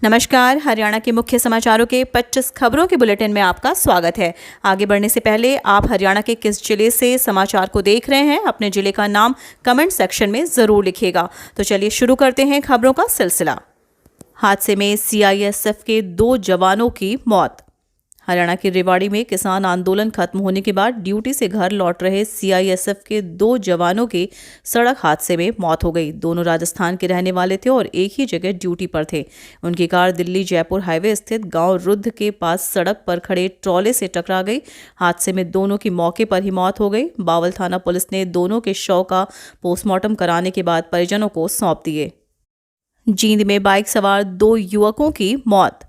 नमस्कार। हरियाणा के मुख्य समाचारों के 25 खबरों के बुलेटिन में आपका स्वागत है। आगे बढ़ने से पहले आप हरियाणा के किस जिले से समाचार को देख रहे हैं, अपने जिले का नाम कमेंट सेक्शन में जरूर लिखिएगा। तो चलिए शुरू करते हैं खबरों का सिलसिला। हादसे में सीआईएसएफ के 2 जवानों की मौत। हरियाणा के रेवाड़ी में किसान आंदोलन खत्म होने के बाद ड्यूटी से घर लौट रहे सीआईएसएफ के 2 जवानों की सड़क हादसे में मौत हो गई। दोनों राजस्थान के रहने वाले थे और एक ही जगह ड्यूटी पर थे। उनकी कार दिल्ली जयपुर हाईवे स्थित गांव रुद्ध के पास सड़क पर खड़े ट्रॉले से टकरा गई। हादसे में दोनों की मौके पर ही मौत हो गई। बावल थाना पुलिस ने दोनों के शव का पोस्टमार्टम कराने के बाद परिजनों को सौंप दिए। जींद में बाइक सवार 2 युवकों की मौत।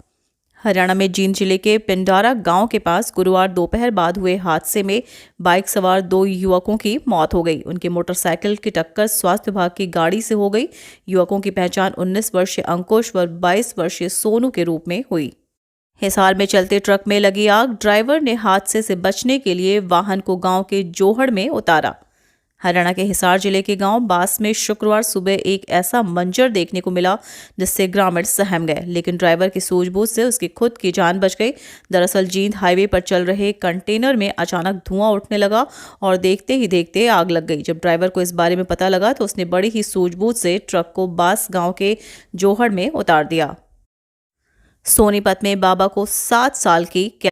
हरियाणा में जींद जिले के पिंडारा गांव के पास गुरुवार दोपहर बाद हुए हादसे में बाइक सवार 2 युवकों की मौत हो गई। उनके मोटरसाइकिल की टक्कर स्वास्थ्य विभाग की गाड़ी से हो गई। युवकों की पहचान 19 वर्षीय अंकुश व 22 वर्षीय सोनू के रूप में हुई। हिसार में चलते ट्रक में लगी आग। ड्राइवर ने हादसे से बचने के लिए वाहन को गांव के जोहड़ में उतारा। हरियाणा के हिसार जिले के गांव बास में शुक्रवार सुबह एक ऐसा मंजर देखने को मिला जिससे ग्रामीण सहम गए, लेकिन ड्राइवर की सूझबूझ से उसकी खुद की जान बच गई। दरअसल जींद हाईवे पर चल रहे कंटेनर में अचानक धुआं उठने लगा और देखते ही देखते आग लग गई। जब ड्राइवर को इस बारे में पता लगा तो उसने बड़ी ही सूझबूझ से ट्रक को बास गांव के जोहड़ में उतार दिया। सोनीपत में बाबा को 7 साल की कैद।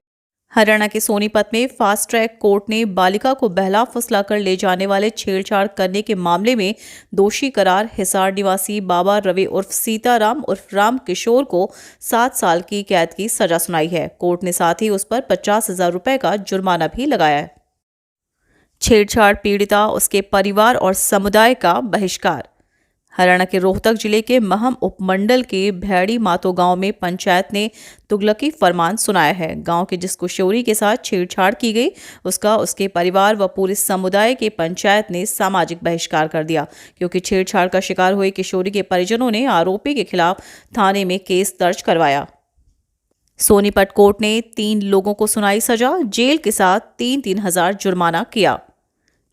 हरियाणा के सोनीपत में फास्ट ट्रैक कोर्ट ने बालिका को बहला फुसलाकर ले जाने वाले छेड़छाड़ करने के मामले में दोषी करार हिसार निवासी बाबा रवि उर्फ सीताराम उर्फ राम किशोर को 7 साल की कैद की सजा सुनाई है। कोर्ट ने साथ ही उस पर 50,000 रुपए का जुर्माना भी लगाया है। छेड़छाड़ पीड़िता, उसके परिवार और समुदाय का बहिष्कार। हरियाणा के रोहतक जिले के महम उपमंडल के भैड़ी मातो गांव में पंचायत ने तुगलकी फरमान सुनाया है। गांव के जिस किशोरी के साथ छेड़छाड़ की गई उसका उसके परिवार व पूरे समुदाय के पंचायत ने सामाजिक बहिष्कार कर दिया, क्योंकि छेड़छाड़ का शिकार हुई किशोरी के परिजनों ने आरोपी के खिलाफ थाने में केस दर्ज करवाया। सोनीपत कोर्ट ने 3 लोगों को सुनाई सजा, जेल के साथ 3-3 हजार जुर्माना किया।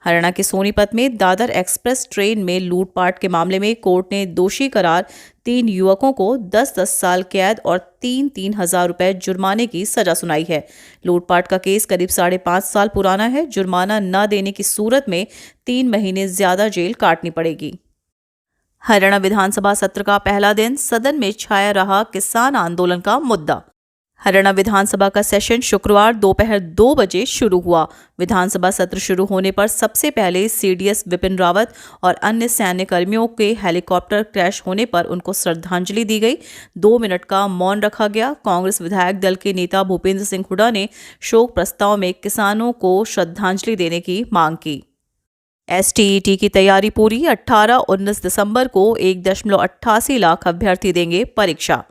हरियाणा के सोनीपत में दादर एक्सप्रेस ट्रेन में लूटपाट के मामले में कोर्ट ने दोषी करार 3 युवकों को 10-10 साल कैद और 3-3 हजार रुपए जुर्माने की सजा सुनाई है। लूटपाट का केस करीब 5.5 साल पुराना है। जुर्माना न देने की सूरत में 3 महीने ज्यादा जेल काटनी पड़ेगी। हरियाणा विधानसभा सत्र का पहला दिन, सदन में छाया रहा किसान आंदोलन का मुद्दा। हरियाणा विधानसभा का सेशन शुक्रवार दोपहर 2 बजे शुरू हुआ। विधानसभा सत्र शुरू होने पर सबसे पहले सीडीएस विपिन रावत और अन्य सैन्य कर्मियों के हेलीकॉप्टर क्रैश होने पर उनको श्रद्धांजलि दी गई। 2 मिनट का मौन रखा गया। कांग्रेस विधायक दल के नेता भूपेंद्र सिंह हुड्डा ने शोक प्रस्ताव में किसानों को श्रद्धांजलि देने की मांग की। एसटीईटी की तैयारी पूरी। 18-19 दिसंबर को 1.88 लाख अभ्यर्थी देंगे परीक्षा।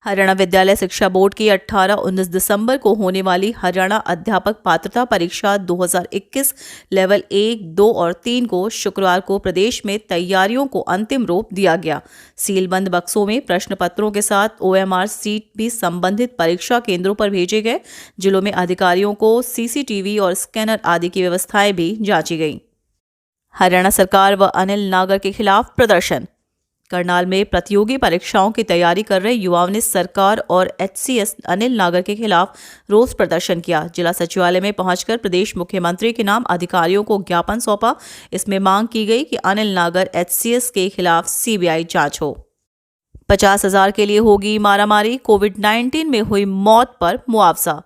हरियाणा विद्यालय शिक्षा बोर्ड की 18-19 दिसंबर को होने वाली हरियाणा अध्यापक पात्रता परीक्षा 2021 लेवल 1, 2 और 3 को शुक्रवार को प्रदेश में तैयारियों को अंतिम रूप दिया गया। सीलबंद बक्सों में प्रश्न पत्रों के साथ ओएमआर सीट भी संबंधित परीक्षा केंद्रों पर भेजे गए। जिलों में अधिकारियों को सीसीटीवी और स्कैनर आदि की व्यवस्थाएं भी जांची गई। हरियाणा सरकार व अनिल नागर के खिलाफ प्रदर्शन। करनाल में प्रतियोगी परीक्षाओं की तैयारी कर रहे युवाओं ने सरकार और एचसीएस अनिल नागर के खिलाफ रोष प्रदर्शन किया। जिला सचिवालय में पहुंचकर प्रदेश मुख्यमंत्री के नाम अधिकारियों को ज्ञापन सौंपा। इसमें मांग की गई कि अनिल नागर एचसीएस के खिलाफ सीबीआई जांच हो। 50,000 के लिए होगी मारामारी। कोविड-19 में हुई मौत पर मुआवजा।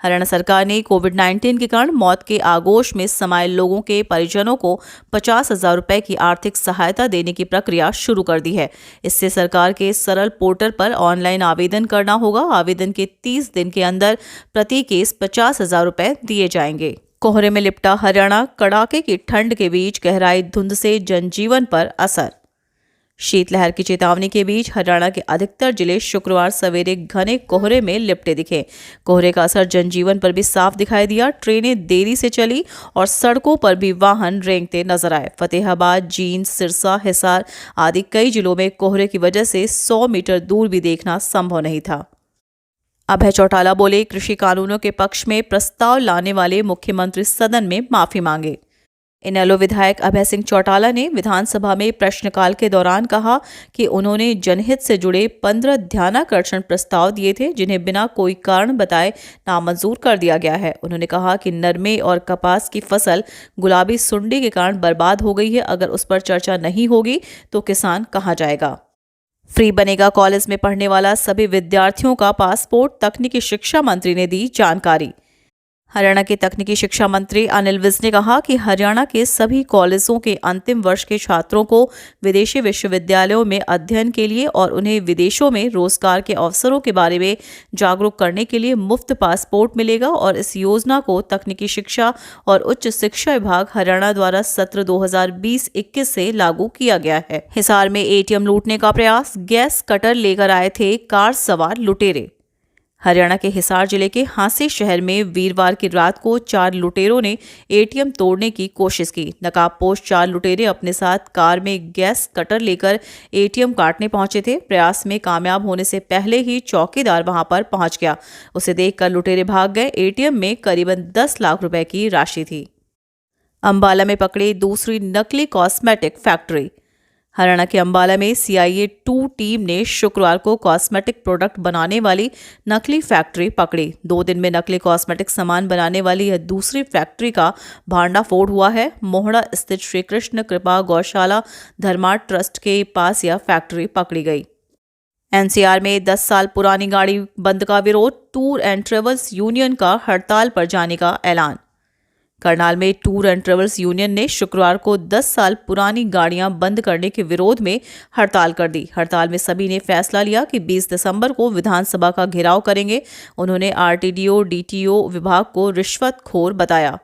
हरियाणा सरकार ने कोविड-19 के कारण मौत के आगोश में समाये लोगों के परिजनों को 50,000 रुपए की आर्थिक सहायता देने की प्रक्रिया शुरू कर दी है। इससे सरकार के सरल पोर्टल पर ऑनलाइन आवेदन करना होगा। आवेदन के 30 दिन के अंदर प्रति केस 50,000 रुपए दिए जाएंगे। कोहरे में लिपटा हरियाणा। कड़ाके की ठंड के बीच गहराई धुंध से जनजीवन पर असर। शीतलहर की चेतावनी के बीच हरियाणा के अधिकतर जिले शुक्रवार सवेरे घने कोहरे में लिपटे दिखे। कोहरे का असर जनजीवन पर भी साफ दिखाई दिया। ट्रेनें देरी से चली और सड़कों पर भी वाहन रेंगते नजर आए। फतेहाबाद, जींद, सिरसा, हिसार आदि कई जिलों में कोहरे की वजह से 100 मीटर दूर भी देखना संभव नहीं था। अभय चौटाला बोले, कृषि कानूनों के पक्ष में प्रस्ताव लाने वाले मुख्यमंत्री सदन में माफी मांगे। इनेलो विधायक अभय सिंह चौटाला ने विधानसभा में प्रश्नकाल के दौरान कहा कि उन्होंने जनहित से जुड़े 15 ध्यानाकर्षण प्रस्ताव दिए थे, जिन्हें बिना कोई कारण बताए नामंजूर कर दिया गया है। उन्होंने कहा कि नरमे और कपास की फसल गुलाबी सुंडी के कारण बर्बाद हो गई है। अगर उस पर चर्चा नहीं होगी तो किसान कहाँ जाएगा। फ्री बनेगा कॉलेज में पढ़ने वाला सभी विद्यार्थियों का पासपोर्ट, तकनीकी शिक्षा मंत्री ने दी जानकारी। हरियाणा के तकनीकी शिक्षा मंत्री अनिल विज ने कहा कि हरियाणा के सभी कॉलेजों के अंतिम वर्ष के छात्रों को विदेशी विश्वविद्यालयों में अध्ययन के लिए और उन्हें विदेशों में रोजगार के अवसरों के बारे में जागरूक करने के लिए मुफ्त पासपोर्ट मिलेगा और इस योजना को तकनीकी शिक्षा और उच्च शिक्षा विभाग हरियाणा द्वारा सत्र 2020-21 से लागू किया गया है। हिसार में एटीएम लूटने का प्रयास, गैस कटर लेकर आए थे कार सवार लुटेरे। हरियाणा के हिसार जिले के हांसी शहर में वीरवार की रात को 4 लुटेरों ने एटीएम तोड़ने की कोशिश की। नकाबपोश 4 लुटेरे अपने साथ कार में गैस कटर लेकर एटीएम काटने पहुंचे थे। प्रयास में कामयाब होने से पहले ही चौकीदार वहां पर पहुंच गया। उसे देखकर लुटेरे भाग गए। एटीएम में करीबन 10 लाख रुपए की राशि थी। अंबाला में पकड़ी दूसरी नकली कॉस्मेटिक फैक्ट्री। हरियाणा के अंबाला में CIA 2 टीम ने शुक्रवार को कॉस्मेटिक प्रोडक्ट बनाने वाली नकली फैक्ट्री पकड़ी। 2 दिन में नकली कॉस्मेटिक सामान बनाने वाली यह दूसरी फैक्ट्री का भांडाफोड़ हुआ है। मोहड़ा स्थित श्री कृष्ण कृपा गौशाला धर्मार्थ ट्रस्ट के पास यह फैक्ट्री पकड़ी गई। NCR में 10 साल पुरानी गाड़ी बंद का विरोध, टूर एंड ट्रेवल्स यूनियन का हड़ताल पर जाने का ऐलान। करनाल में टूर एंड ट्रेवल्स यूनियन ने शुक्रवार को 10 साल पुरानी गाड़ियां बंद करने के विरोध में हड़ताल कर दी। हड़ताल में सभी ने फैसला लिया कि 20 दिसंबर को विधानसभा का घेराव करेंगे। उन्होंने RTDO DTO विभाग को रिश्वतखोर बताया।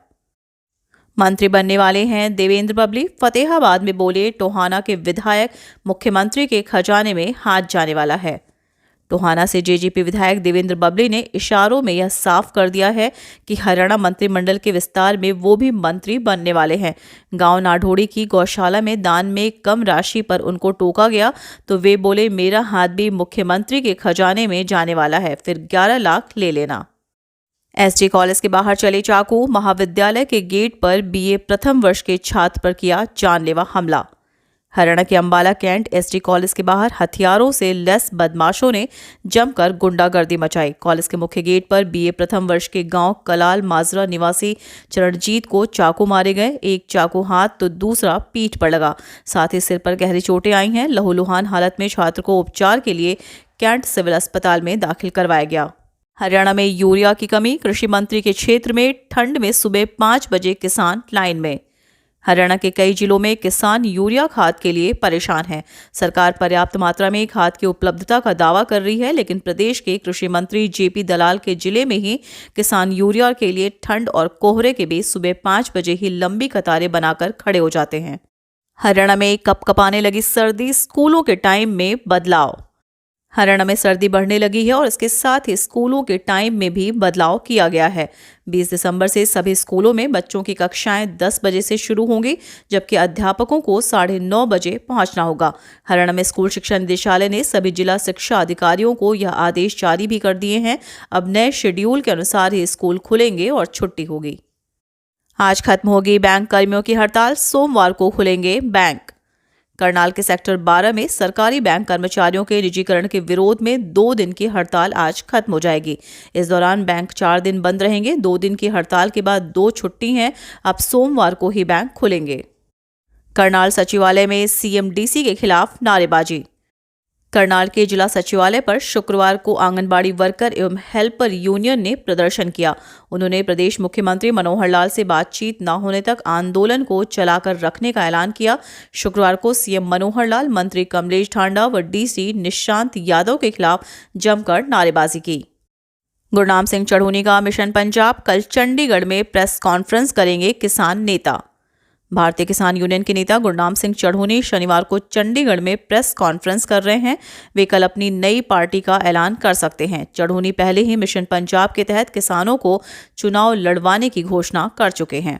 मंत्री बनने वाले हैं देवेंद्र बबली। फतेहाबाद में बोले टोहाना के विधायक, मुख्यमंत्री के खजाने में हाथ जाने वाला है। टोहाना से JJP विधायक देवेंद्र बबली ने इशारों में यह साफ कर दिया है कि हरियाणा मंत्रिमंडल के विस्तार में वो भी मंत्री बनने वाले हैं। गांव नाढोड़ी की गौशाला में दान में कम राशि पर उनको टोका गया तो वे बोले मेरा हाथ भी मुख्यमंत्री के खजाने में जाने वाला है, फिर 11 लाख ले लेना। SG कॉलेज के बाहर चले चाकू। महाविद्यालय के गेट पर BA प्रथम वर्ष के छात्र पर किया जानलेवा हमला। हरियाणा के अंबाला कैंट SG कॉलेज के बाहर हथियारों से लैस बदमाशों ने जमकर गुंडागर्दी मचाई। कॉलेज के मुख्य गेट पर BA प्रथम वर्ष के गांव कलाल माजरा निवासी चरणजीत को चाकू मारे गए। एक चाकू हाथ तो दूसरा पीठ पर लगा। साथ ही सिर पर गहरी चोटें आई हैं। लहूलुहान हालत में छात्र को उपचार के लिए कैंट सिविल अस्पताल में दाखिल करवाया गया। हरियाणा में यूरिया की कमी। कृषि मंत्री के क्षेत्र में ठंड में सुबह 5 बजे किसान लाइन में। हरियाणा के कई जिलों में किसान यूरिया खाद के लिए परेशान हैं। सरकार पर्याप्त मात्रा में खाद की उपलब्धता का दावा कर रही है, लेकिन प्रदेश के कृषि मंत्री JP दलाल के जिले में ही किसान यूरिया के लिए ठंड और कोहरे के बीच सुबह 5 बजे ही लंबी कतारें बनाकर खड़े हो जाते हैं। हरियाणा में कपकपाने लगी सर्दी। स्कूलों के टाइम में बदलाव। हरियाणा में सर्दी बढ़ने लगी है और इसके साथ ही स्कूलों के टाइम में भी बदलाव किया गया है। 20 दिसंबर से सभी स्कूलों में बच्चों की कक्षाएं 10 बजे से शुरू होंगी, जबकि अध्यापकों को 9:30 बजे पहुंचना होगा। हरियाणा में स्कूल शिक्षा निदेशालय ने सभी जिला शिक्षा अधिकारियों को यह आदेश जारी भी कर दिए हैं। अब नए शेड्यूल के अनुसार ही स्कूल खुलेंगे और छुट्टी होगी। आज खत्म होगी बैंक कर्मियों की हड़ताल। सोमवार को खुलेंगे बैंक। करनाल के सेक्टर 12 में सरकारी बैंक कर्मचारियों के निजीकरण के विरोध में 2 दिन की हड़ताल आज खत्म हो जाएगी। इस दौरान बैंक 4 दिन बंद रहेंगे। 2 दिन की हड़ताल के बाद 2 छुट्टी हैं। अब सोमवार को ही बैंक खुलेंगे। करनाल सचिवालय में CM DC के खिलाफ नारेबाजी। करनाल के जिला सचिवालय पर शुक्रवार को आंगनबाड़ी वर्कर एवं हेल्पर यूनियन ने प्रदर्शन किया। उन्होंने प्रदेश मुख्यमंत्री मनोहर लाल से बातचीत न होने तक आंदोलन को चलाकर रखने का ऐलान किया। शुक्रवार को CM मनोहर लाल, मंत्री कमलेश ढांडा व DC निशांत यादव के खिलाफ जमकर नारेबाजी की। गुरनाम सिंह चढ़ूनी का मिशन पंजाब। कल चंडीगढ़ में प्रेस कॉन्फ्रेंस करेंगे किसान नेता। भारतीय किसान यूनियन के नेता गुरनाम सिंह चढ़ूनी शनिवार को चंडीगढ़ में प्रेस कॉन्फ्रेंस कर रहे हैं। वे कल अपनी नई पार्टी का ऐलान कर सकते हैं। चढ़ूनी पहले ही मिशन पंजाब के तहत किसानों को चुनाव लड़वाने की घोषणा कर चुके हैं।